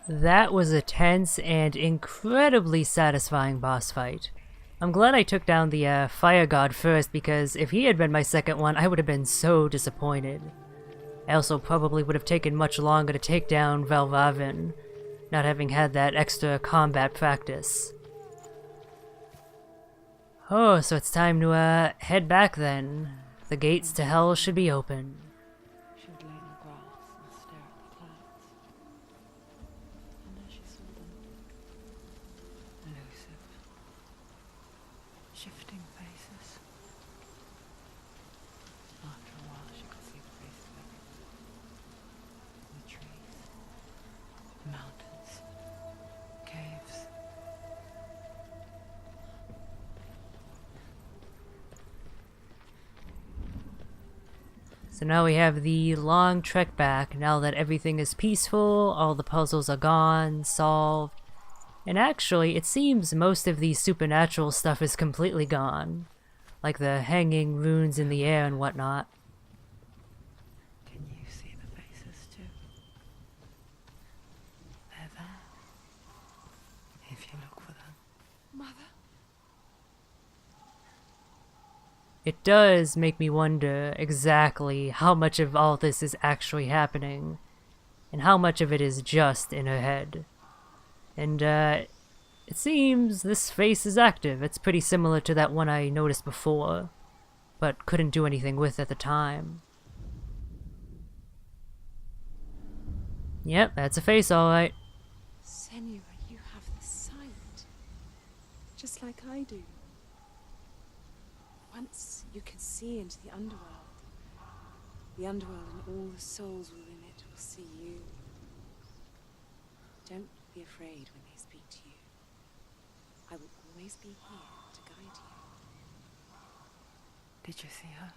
That was a tense and incredibly satisfying boss fight. I'm glad I took down the fire god first, because if he had been my second one, I would have been so disappointed. I also probably would have taken much longer to take down Valvavin, not having had that extra combat practice. Oh, so it's time to head back then. The gates to hell should be open. She would lay in the grass and stare at the clouds. And as she saw them, elusive, shifting faces. After a while, she could see the faces of everyone. The trees, the mountains, caves. So now we have the long trek back, now that everything is peaceful, all the puzzles are gone, solved. And actually, it seems most of the supernatural stuff is completely gone. Like the hanging runes in the air and whatnot. Can you see the faces too? They're there. If you look for them. Mother? It does make me wonder exactly how much of all this is actually happening, and how much of it is just in her head. And it seems this face is active. It's pretty similar to that one I noticed before, but couldn't do anything with at the time. Yep, that's a face alright. Senua, you have the sight. Just like I do. Once you can see into the underworld and all the souls within it will see you. Don't be afraid when they speak to you. I will always be here to guide you. Did you see her?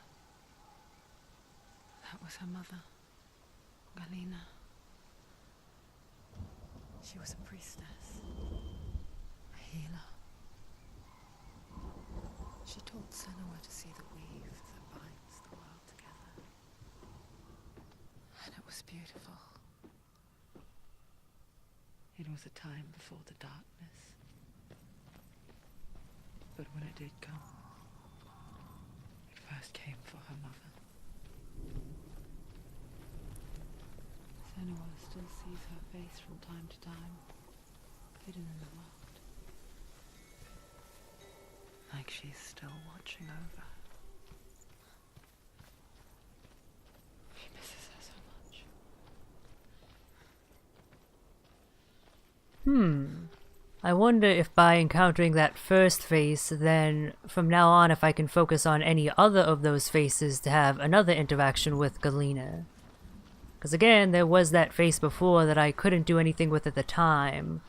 That was her mother, Galina. She was a priestess, a healer. She taught Senua to see the weave that binds the world together. And it was beautiful. It was a time before the darkness. But when it did come, it first came for her mother. Senua still sees her face from time to time, hidden in the world. Like she's still watching over. She misses her so much. I wonder if by encountering that first face, then from now on if I can focus on any other of those faces to have another interaction with Galina. Because again, there was that face before that I couldn't do anything with at the time,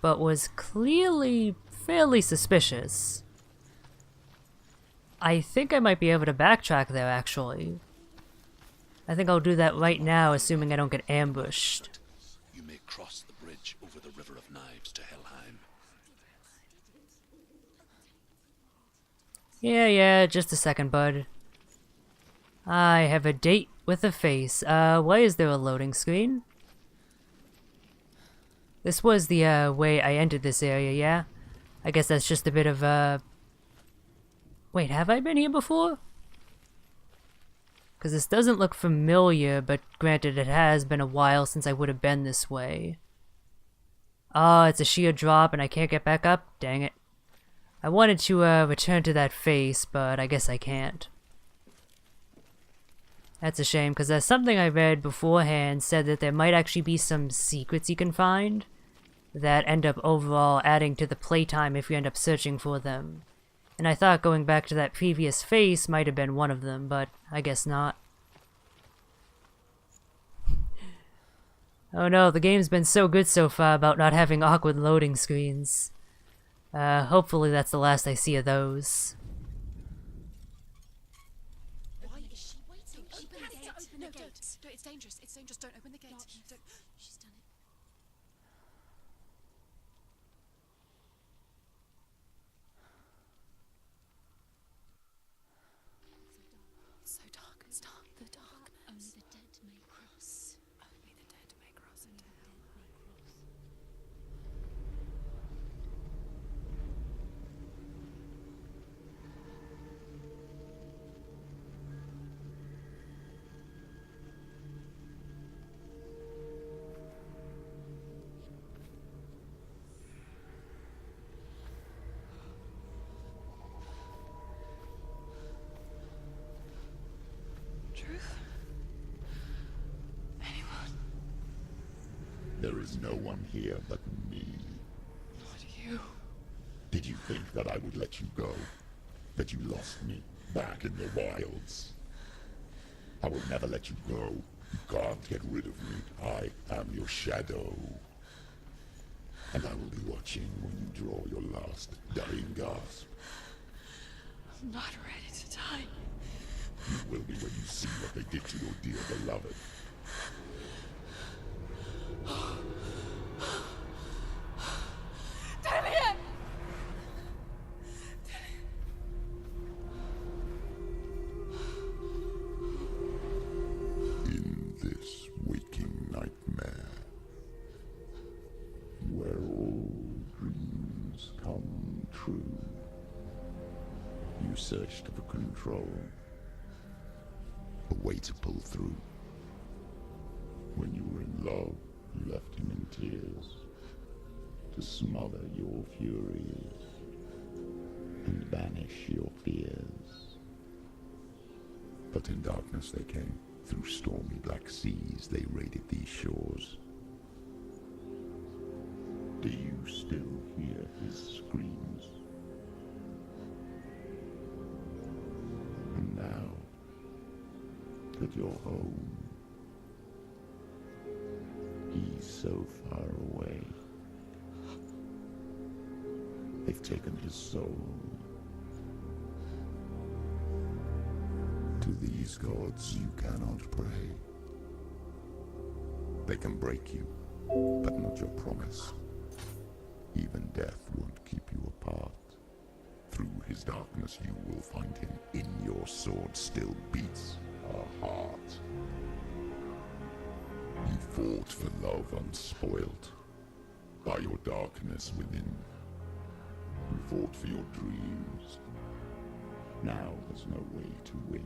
but was clearly fairly suspicious. I think I might be able to backtrack there, actually. I think I'll do that right now, assuming I don't get ambushed. You may cross the bridge over the River of Knives to Helheim. Yeah, just a second, bud. I have a date with a face. Why is there a loading screen? This was the way I entered this area, yeah? I guess that's just a bit of Wait, have I been here before? Because this doesn't look familiar, but granted it has been a while since I would have been this way. Oh, it's a sheer drop and I can't get back up? Dang it. I wanted to return to that face, but I guess I can't. That's a shame, because there's something I read beforehand said that there might actually be some secrets you can find that end up overall adding to the playtime if you end up searching for them. And I thought going back to that previous face might have been one of them, but I guess not. Oh no, the game's been so good so far about not having awkward loading screens. Hopefully that's the last I see of those. Why is she waiting? Open the gate. Open the gate. Don't. It's dangerous. It's dangerous. Don't open the gate. Don't. She's done it. It's so dark. It's dark. The dark. Only the dead may cross. Only the dead may cross into hell. There is no one here but me. Not you. Did you think that I would let you go? That you lost me back in the wilds? I will never let you go. You can't get rid of me. I am your shadow. And I will be watching when you draw your last dying gasp. I'm not ready to die. You will be when you see what they did to your dear beloved. Damien! In this waking nightmare, where all dreams come true, you searched for control, a way to pull through. When you were in love, you left him in tears, to smother your furies and banish your fears. But in darkness they came. Through stormy black seas they raided these shores. Do you still hear his screams? And now that you're home, he's so far away. They've taken his soul. To these gods you cannot pray. They can break you, but not your promise. Even death won't keep you apart. Through his darkness you will find him. In your sword still beats a heart. You fought for love unspoilt by your darkness within. You fought for your dreams. Now there's no way to win.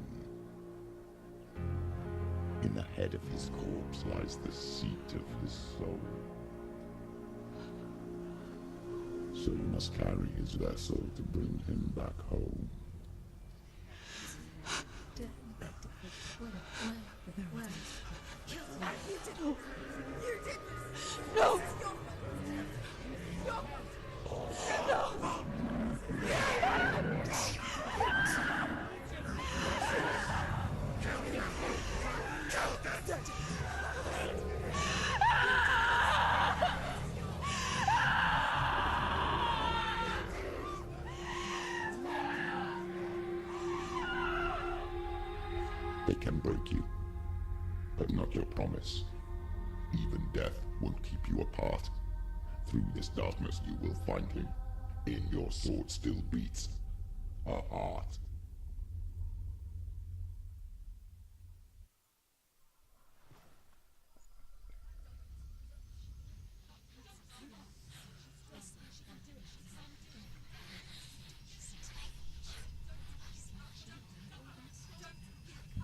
In the head of his corpse lies the seat of his soul. So you must carry his vessel to bring him back home. No! They can break you, but not your promise. Even death won't keep you apart. Through this darkness you will find him. In your sword still beats a heart.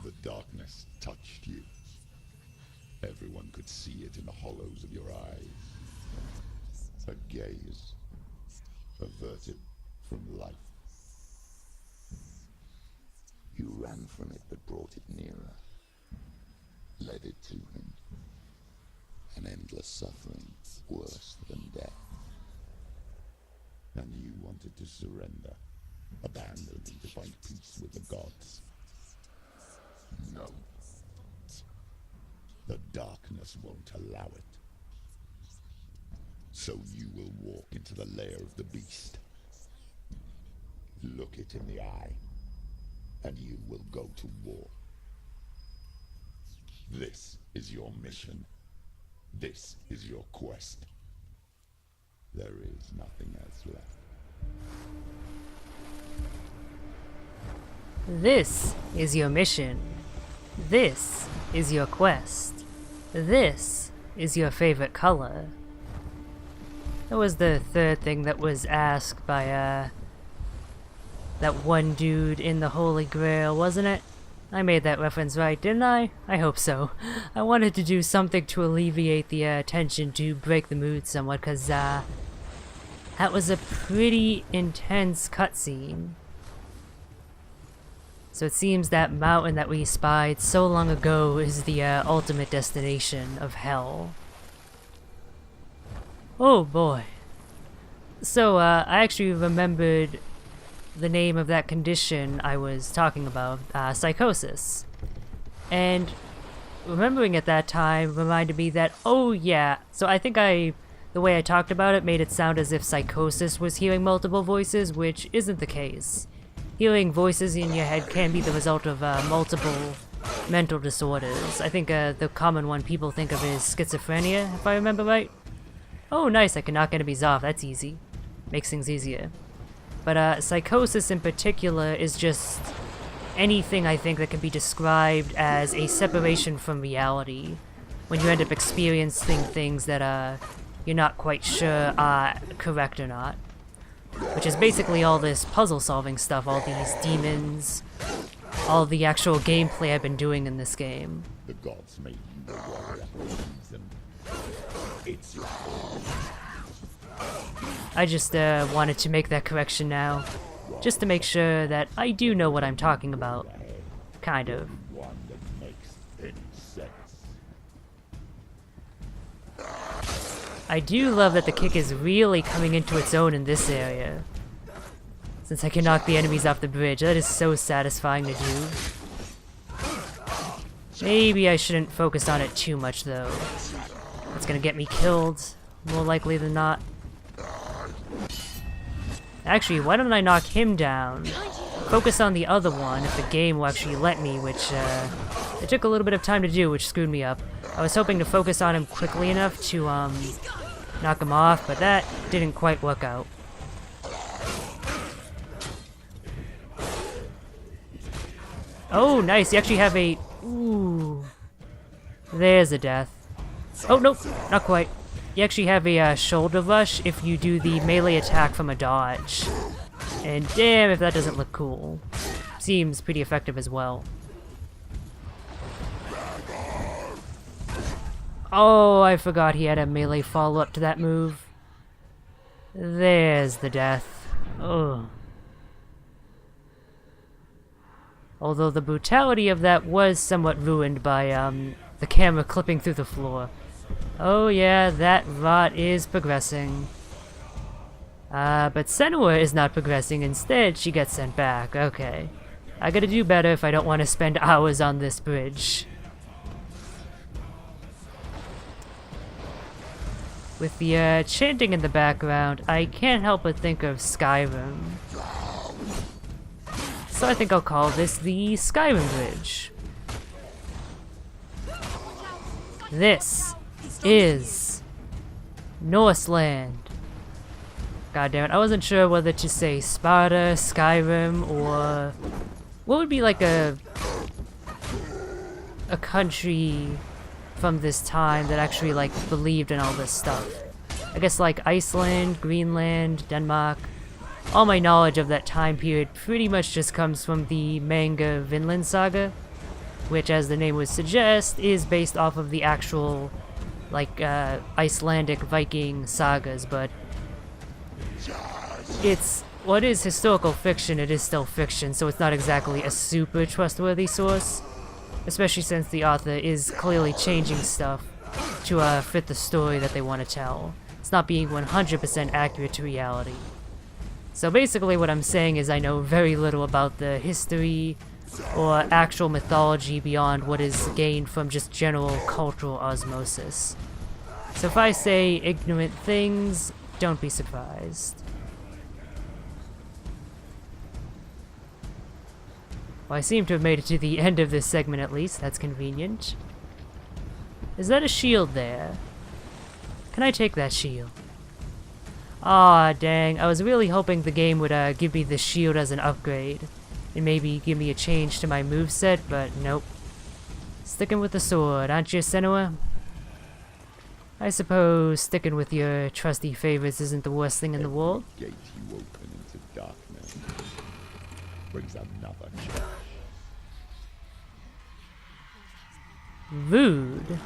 The darkness touched you. Everyone could see it in the hollows of your eyes. A gaze averted from life. You ran from it but brought it nearer. Led it to him. An endless suffering, worse than death. And you wanted to surrender, abandon him to find peace with the gods. No. The darkness won't allow it. So you will walk into the lair of the beast. Look it in the eye, and you will go to war. This is your mission. This is your quest. There is nothing else left. This is your mission. This is your quest. This is your favorite color. That was the third thing that was asked by, that one dude in the Holy Grail, wasn't it? I made that reference right, didn't I? I hope so. I wanted to do something to alleviate the tension, to break the mood somewhat, cause that was a pretty intense cutscene. So it seems that mountain that we spied so long ago is the ultimate destination of hell. Oh boy. So, I actually remembered the name of that condition I was talking about, psychosis. And remembering at that time reminded me that, oh yeah, so I think the way I talked about it made it sound as if psychosis was hearing multiple voices, which isn't the case. Hearing voices in your head can be the result of multiple mental disorders. I think the common one people think of is schizophrenia, if I remember right. Oh nice, I can knock enemies off, that's easy. Makes things easier. But psychosis in particular is just anything I think that can be described as a separation from reality. When you end up experiencing things that you're not quite sure are correct or not. Which is basically all this puzzle solving stuff, all these demons, all the actual gameplay I've been doing in this game. The gods made you the warrior for a reason. It's your I just wanted to make that correction now, just to make sure that I do know what I'm talking about. Kind of. one that makes any sense. I do love that the kick is really coming into its own in this area. Since I can knock the enemies off the bridge, that is so satisfying to do. Maybe I shouldn't focus on it too much though. It's gonna get me killed, more likely than not. Actually, why don't I knock him down? Focus on the other one if the game will actually let me, which it took a little bit of time to do, which screwed me up. I was hoping to focus on him quickly enough to knock him off, but that didn't quite work out. Oh, nice, you actually have a... Ooh. There's a death. Oh, nope, not quite. You actually have a shoulder rush if you do the melee attack from a dodge. And damn if that doesn't look cool. Seems pretty effective as well. Oh, I forgot he had a melee follow-up to that move. There's the death. Ugh. Although the brutality of that was somewhat ruined by the camera clipping through the floor. Oh yeah, that rot is progressing. But Senua is not progressing. Instead, she gets sent back. Okay. I gotta do better if I don't want to spend hours on this bridge. With the chanting in the background, I can't help but think of Skyrim. So I think I'll call this the Skyrim Bridge. This is Norseland. God damn it, I wasn't sure whether to say Sparta, Skyrim, or what would be like a country from this time that actually like believed in all this stuff. I guess like Iceland, Greenland, Denmark. All my knowledge of that time period pretty much just comes from the manga Vinland Saga, which as the name would suggest is based off of the actual like Icelandic Viking sagas, but it's what is historical fiction, it is still fiction, so it's not exactly a super trustworthy source, especially since the author is clearly changing stuff to fit the story that they want to tell. It's not being 100% accurate to reality. So basically what I'm saying is I know very little about the history or actual mythology beyond what is gained from just general cultural osmosis. So if I say ignorant things, don't be surprised. Well, I seem to have made it to the end of this segment at least, that's convenient. Is that a shield there? Can I take that shield? Aw, dang, I was really hoping the game would give me the shield as an upgrade. And maybe give me a change to my moveset, but nope. Sticking with the sword, aren't you, Senua? I suppose sticking with your trusty favorites isn't the worst thing in the world. Gate you open into darkness brings another challenge. Rude.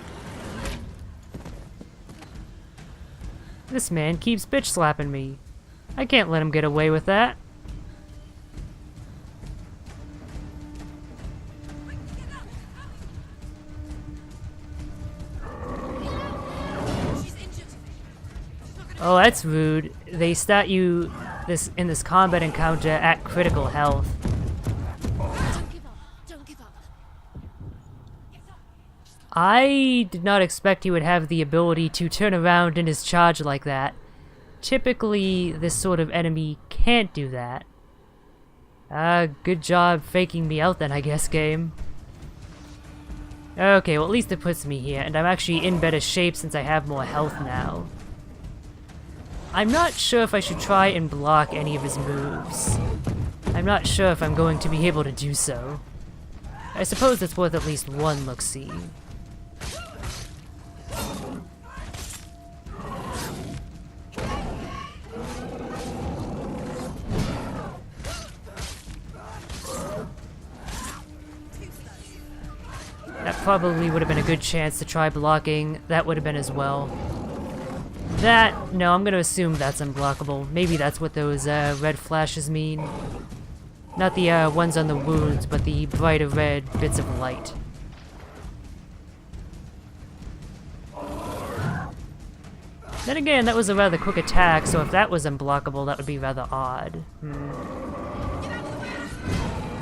This man keeps bitch slapping me. I can't let him get away with that. She's injured. She's not Oh, that's rude. They stat you in this combat encounter at critical health. Don't give up. Don't give up. I did not expect he would have the ability to turn around in his charge like that. Typically, this sort of enemy can't do that. Good job faking me out then, I guess, game. Okay, well at least it puts me here, and I'm actually in better shape since I have more health now. I'm not sure if I should try and block any of his moves. I'm not sure if I'm going to be able to do so. I suppose it's worth at least one look-see. That probably would have been a good chance to try blocking. That would have been as well. No, I'm gonna assume that's unblockable. Maybe that's what those red flashes mean. Not the ones on the wounds, but the brighter red bits of light. Then again, that was a rather quick attack, so if that was unblockable, that would be rather odd.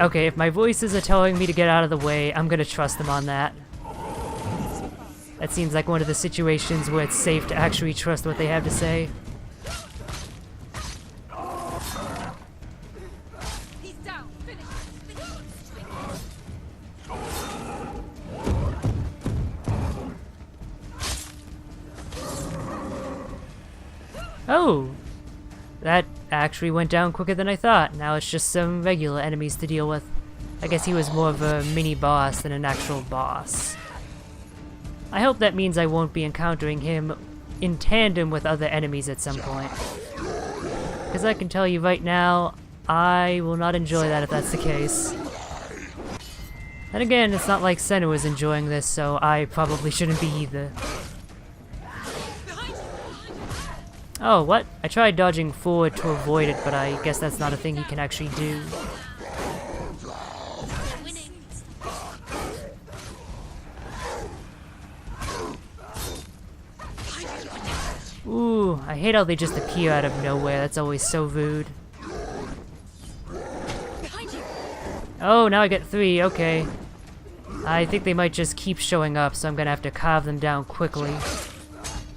Okay, if my voices are telling me to get out of the way, I'm gonna trust them on that. That seems like one of the situations where it's safe to actually trust what they have to say. He's down. Finish. Oh! That actually went down quicker than I thought. Now it's just some regular enemies to deal with. I guess he was more of a mini-boss than an actual boss. I hope that means I won't be encountering him in tandem with other enemies at some point. Because I can tell you right now, I will not enjoy that if that's the case. Then again, it's not like Senua is enjoying this, so I probably shouldn't be either. Oh, what? I tried dodging forward to avoid it, but I guess that's not a thing he can actually do. Ooh, I hate how they just appear out of nowhere. That's always so rude. Oh, now I get 3, okay. I think they might just keep showing up, so I'm gonna have to carve them down quickly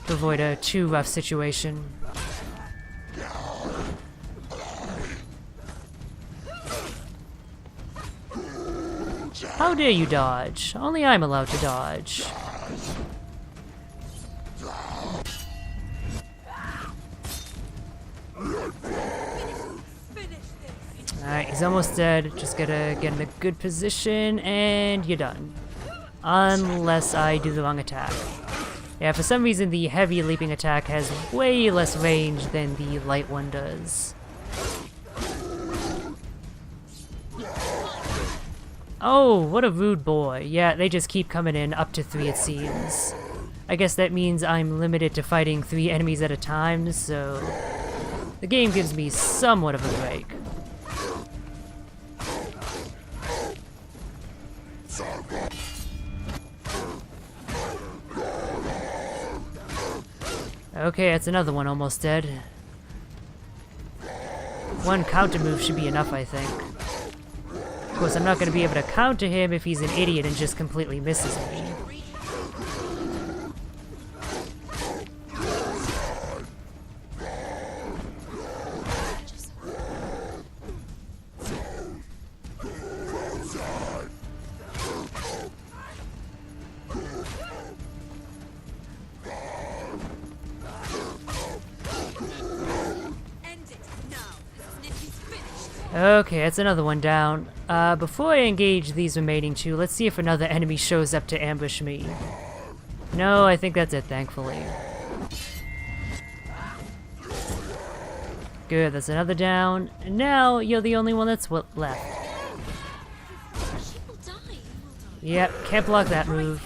to avoid a too rough situation. How dare you dodge? Only I'm allowed to dodge. Alright, he's almost dead. Just gotta get in a good position, and you're done. Unless I do the wrong attack. Yeah, for some reason the heavy leaping attack has way less range than the light one does. Oh, what a rude boy. Yeah, they just keep coming in, up to 3 it seems. I guess that means I'm limited to fighting 3 enemies at a time, so the game gives me somewhat of a break. Okay, that's another one almost dead. One counter move should be enough, I think. Of course, I'm not going to be able to counter him if he's an idiot and just completely misses me. Okay, that's another one down. Before I engage these remaining 2, let's see if another enemy shows up to ambush me. No, I think that's it, thankfully. Good, that's another down. And now, you're the only one that's left. Yep, can't block that move.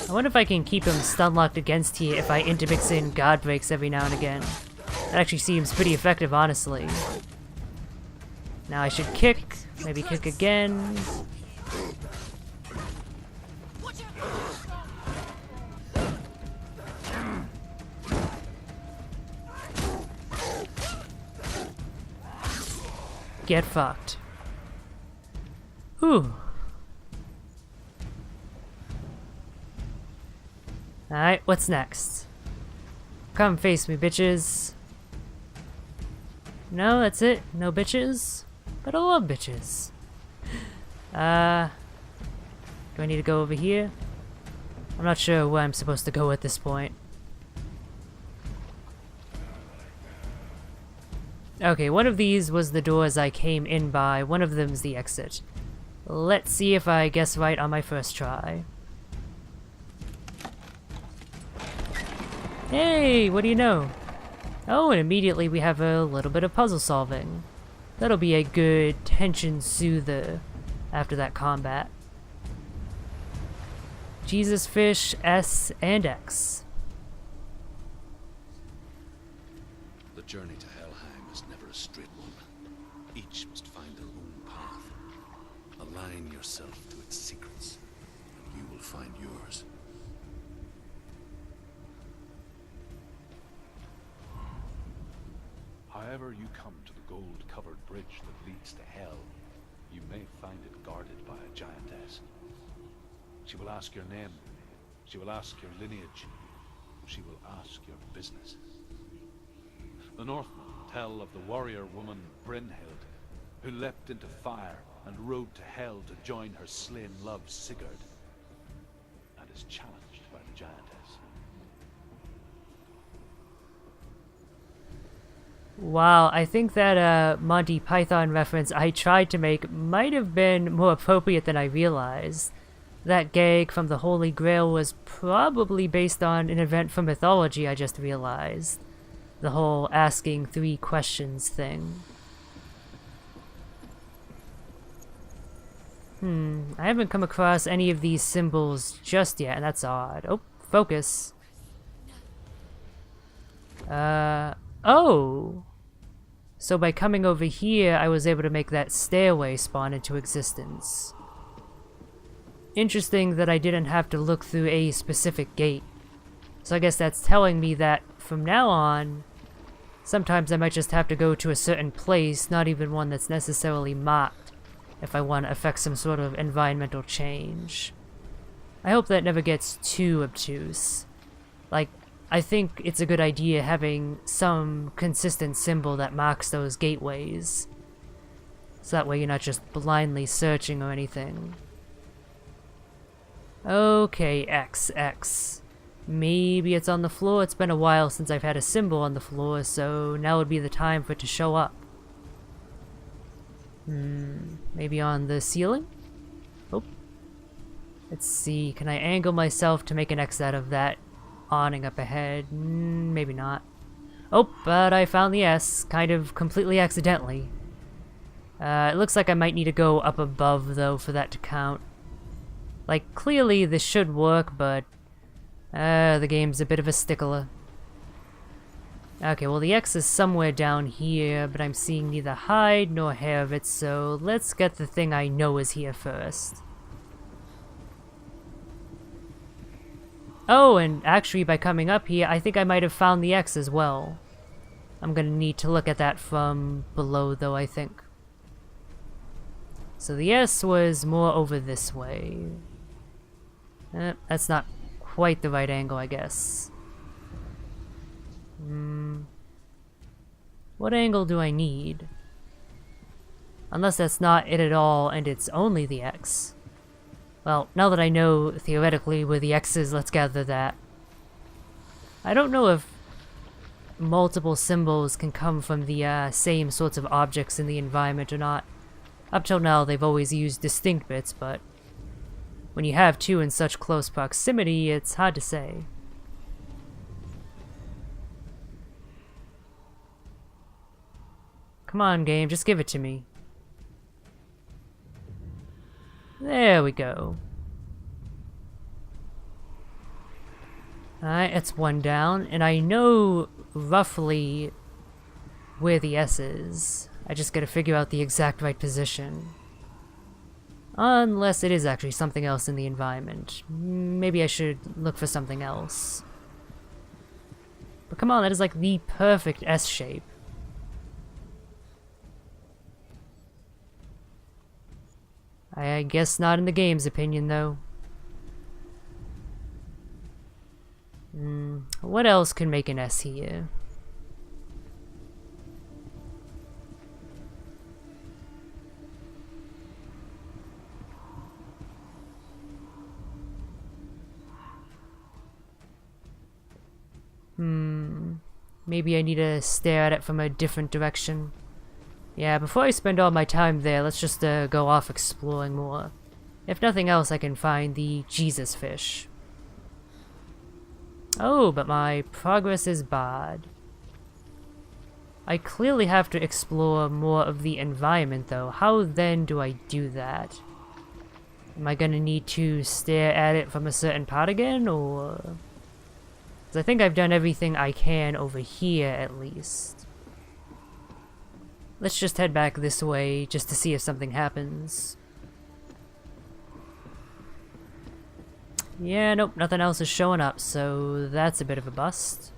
I wonder if I can keep him stun locked against here if I intermix in guard breaks every now and again. That actually seems pretty effective, honestly. Now I should kick, maybe kick again. Get fucked. Whew. Alright, what's next? Come face me, bitches. No, that's it. No bitches. But I love bitches. Do I need to go over here? I'm not sure where I'm supposed to go at this point. Okay, one of these was the doors I came in by, one of them's the exit. Let's see if I guess right on my first try. Hey, what do you know? Oh, and immediately we have a little bit of puzzle solving. That'll be a good tension soother after that combat. Jesus Fish, S, and X. The journey to Helheim is never a straight one. Each must find their own path. Align yourself to its secrets, and you will find yours. However you come to the gold-covered bridge that leads to Hell, you may find it guarded by a giantess. She will ask your name, she will ask your lineage, she will ask your business. The Northmen tell of the warrior woman Brynhild, who leapt into fire and rode to Hell to join her slain love Sigurd, and is challenged by the giantess. Wow, I think that Monty Python reference I tried to make might have been more appropriate than I realized. That gag from the Holy Grail was probably based on an event from mythology, I just realized. The whole asking 3 questions thing. I haven't come across any of these symbols just yet, and that's odd. Oh, focus. Oh! So by coming over here, I was able to make that stairway spawn into existence. Interesting that I didn't have to look through a specific gate. So I guess that's telling me that from now on, sometimes I might just have to go to a certain place, not even one that's necessarily marked, if I want to affect some sort of environmental change. I hope that never gets too obtuse. Like, I think it's a good idea having some consistent symbol that marks those gateways. So that way you're not just blindly searching or anything. Okay, X. Maybe it's on the floor. It's been a while since I've had a symbol on the floor, so now would be the time for it to show up. Maybe on the ceiling? Oh. Let's see, can I angle myself to make an X out of that awning up ahead? Maybe not. Oh, but I found the S, kind of completely accidentally. It looks like I might need to go up above, though, for that to count. Like, clearly this should work, but the game's a bit of a stickler. Okay, well the X is somewhere down here, but I'm seeing neither hide nor hair of it, so let's get the thing I know is here first. Oh, and actually by coming up here, I think I might have found the X as well. I'm gonna need to look at that from below, though, I think. So the S was more over this way. That's not quite the right angle, I guess. What angle do I need? Unless that's not it at all and it's only the X. Well, now that I know theoretically where the X is, let's gather that. I don't know if multiple symbols can come from the same sorts of objects in the environment or not. Up till now, they've always used distinct bits, but when you have 2 in such close proximity, it's hard to say. Come on, game, just give it to me. There we go. Alright, that's 1 down, and I know roughly where the S is. I just gotta figure out the exact right position. Unless it is actually something else in the environment. Maybe I should look for something else. But come on, that is like the perfect S shape. I guess not in the game's opinion, though. What else can make an S here? Maybe I need to stare at it from a different direction. Yeah, before I spend all my time there, let's just go off exploring more. If nothing else, I can find the Jesus fish. Oh, but my progress is barred. I clearly have to explore more of the environment, though. How then do I do that? Am I gonna need to stare at it from a certain part again, or...? Because I think I've done everything I can over here, at least. Let's just head back this way, just to see if something happens. Yeah, nope, nothing else is showing up, so that's a bit of a bust.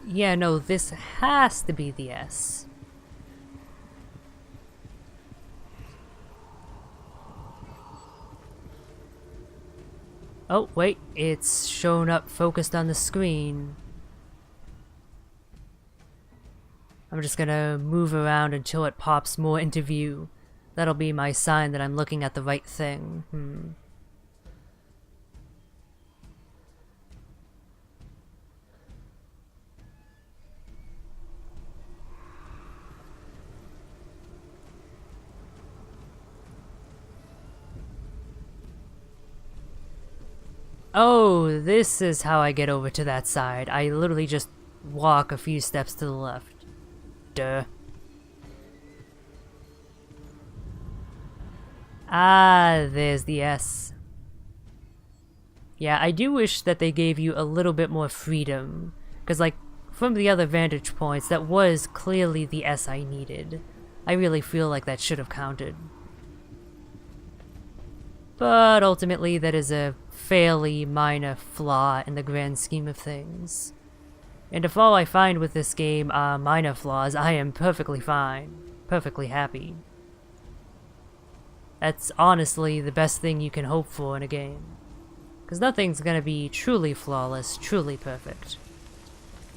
Yeah, no, this has to be the S. Oh, wait, it's shown up focused on the screen. I'm just gonna move around until it pops more into view. That'll be my sign that I'm looking at the right thing. Oh, this is how I get over to that side. I literally just walk a few steps to the left. Duh. Ah, there's the S. Yeah, I do wish that they gave you a little bit more freedom. Because, like, from the other vantage points, that was clearly the S I needed. I really feel like that should have counted. But ultimately, that is a fairly minor flaw in the grand scheme of things. And if all I find with this game are minor flaws, I am perfectly fine. Perfectly happy. That's honestly the best thing you can hope for in a game. Because nothing's gonna be truly flawless, truly perfect.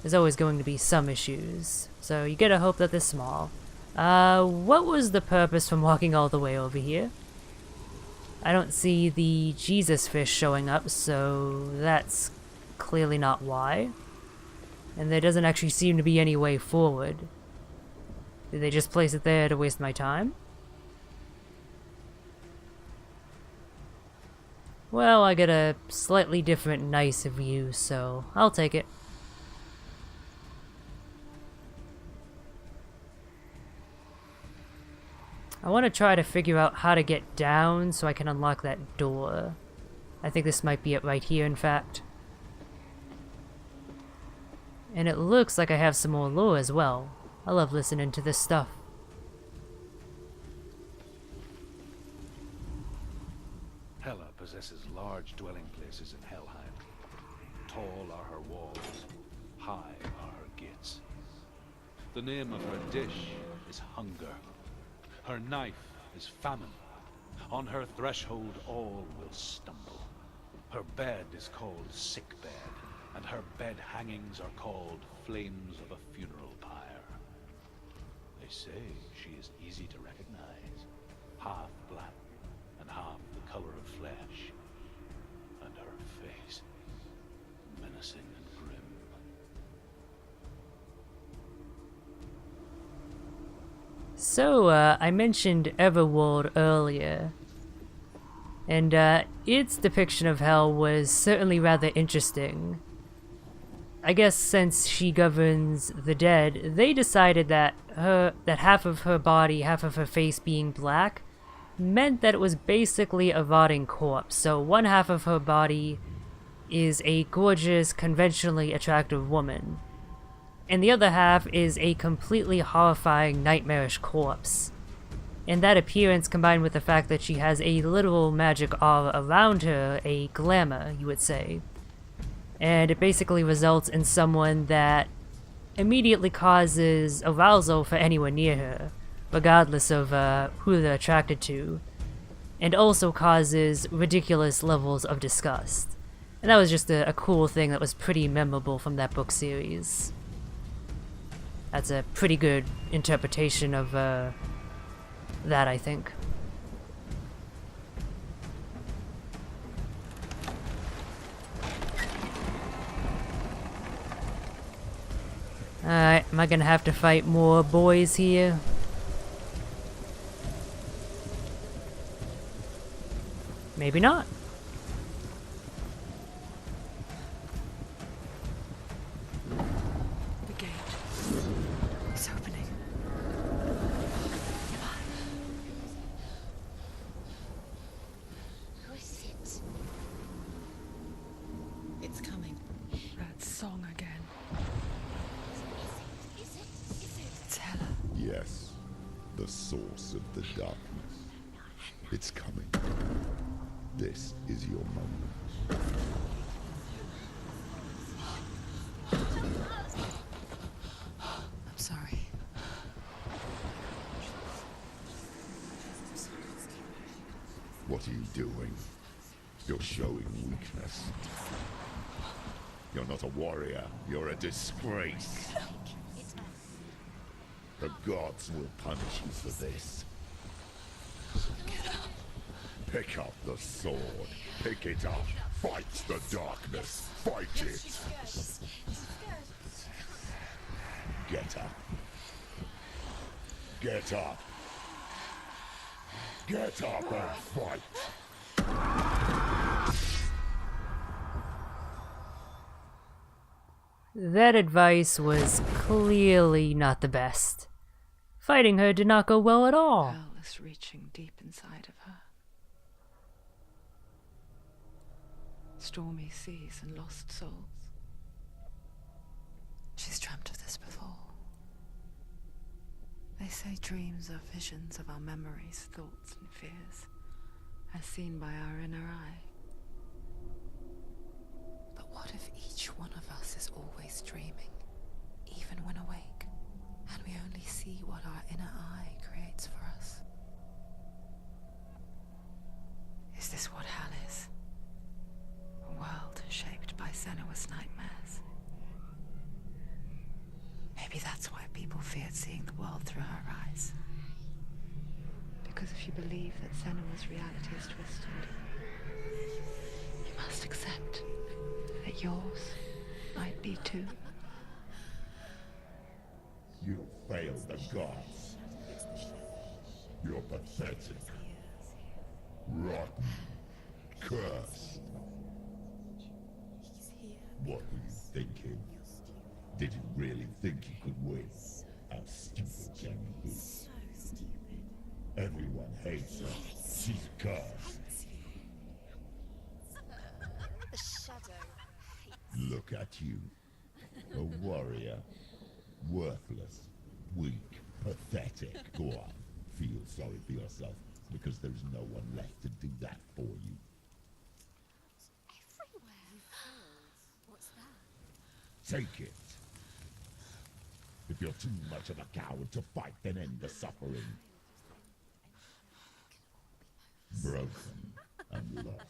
There's always going to be some issues. So you gotta hope that they're small. What was the purpose from walking all the way over here? I don't see the Jesus fish showing up, so that's clearly not why. And there doesn't actually seem to be any way forward. Did they just place it there to waste my time? Well, I get a slightly different nice view, so I'll take it. I want to try to figure out how to get down so I can unlock that door. I think this might be it right here, in fact. And it looks like I have some more lore as well. I love listening to this stuff. Hela possesses large dwelling places in Helheim. Tall are her walls, high are her gates. The name of her dish is hunger. Her knife is famine. On her threshold all will stumble. Her bed is called sick bed, and her bed hangings are called flames of a funeral pyre. They say she is easy to recognize, half black and half the color of flesh, and her face menacing and grim. So, I mentioned Everworld earlier. And its depiction of hell was certainly rather interesting. I guess since she governs the dead, they decided that half of her body, half of her face being black, meant that it was basically a rotting corpse. So one half of her body is a gorgeous, conventionally attractive woman, and the other half is a completely horrifying, nightmarish corpse. And that appearance, combined with the fact that she has a literal magic aura around her, a glamour, you would say, and it basically results in someone that immediately causes arousal for anyone near her, regardless of who they're attracted to, and also causes ridiculous levels of disgust. And that was just a cool thing that was pretty memorable from that book series. That's a pretty good interpretation of that, I think. Alright, am I gonna have to fight more boys here? Maybe not. The gate. It's opening. Who is it? It's coming. That song again. Is it? It's Hela. Yes, the source of the darkness. It's coming. This is your moment. I'm sorry. What are you doing? You're showing weakness. You're not a warrior. You're a disgrace. The gods will punish you for this. Pick up the sword. Pick it up. Fight the darkness. Fight it. Get up. Get up. Get up and fight. That advice was clearly not the best. Fighting her did not go well at all. Hell is reaching deep inside of her. Stormy seas and lost souls. She's dreamt of this before. They say dreams are visions of our memories, thoughts, and fears, as seen by our inner eye. But what if each one of us is always dreaming, even when awake, and we only see what our inner eye creates for us? Is this what hell is? A world shaped by Senua's nightmares. Maybe that's why people feared seeing the world through her eyes. Because if you believe that Senua's reality is twisted, you must accept that yours might be too. You failed the gods. You're pathetic. Rotten. Cursed. What were you thinking? Did you really think you could win? How stupid can you be? Everyone hates her. She's cursed. The shadow. Look at you. A warrior. Worthless. Weak. Pathetic. Go on. Feel sorry for yourself, because there's no one left to do that for you. Everywhere. What's that? Take it. If you're too much of a coward to fight, then end the suffering. Broken and lost.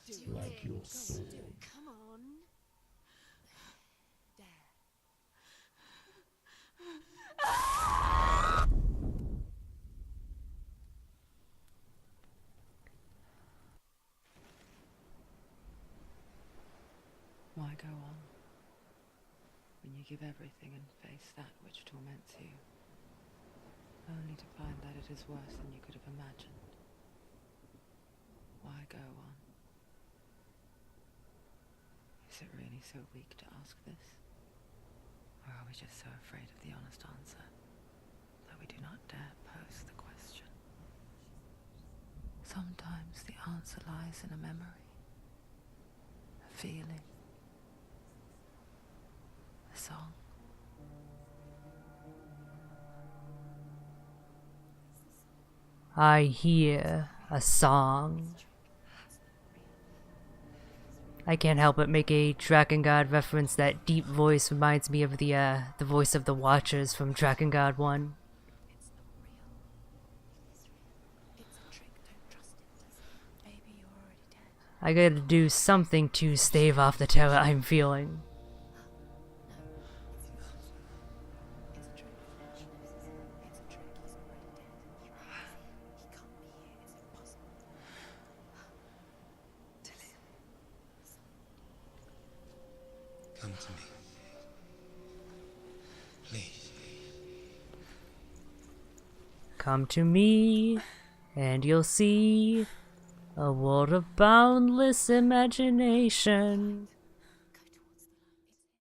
Just like your sword. Come on. There. Why go on when you give everything and face that which torments you, only to find that it is worse than you could have imagined? Is it really so weak to ask this? Or are we just so afraid of the honest answer that we do not dare pose the question? Sometimes the answer lies in a memory, a feeling, a song. I hear a song. I can't help but make a Drakengard reference. That deep voice reminds me of the voice of the Watchers from Drakengard 1. It's a trick, don't trust it. Maybe you're already dead. I gotta do something to stave off the terror I'm feeling. It's a trick. She knows it's a trick. He's already dead. He can't be here. It's impossible. Come to me. Please. Come to me, and you'll see a world of boundless imagination.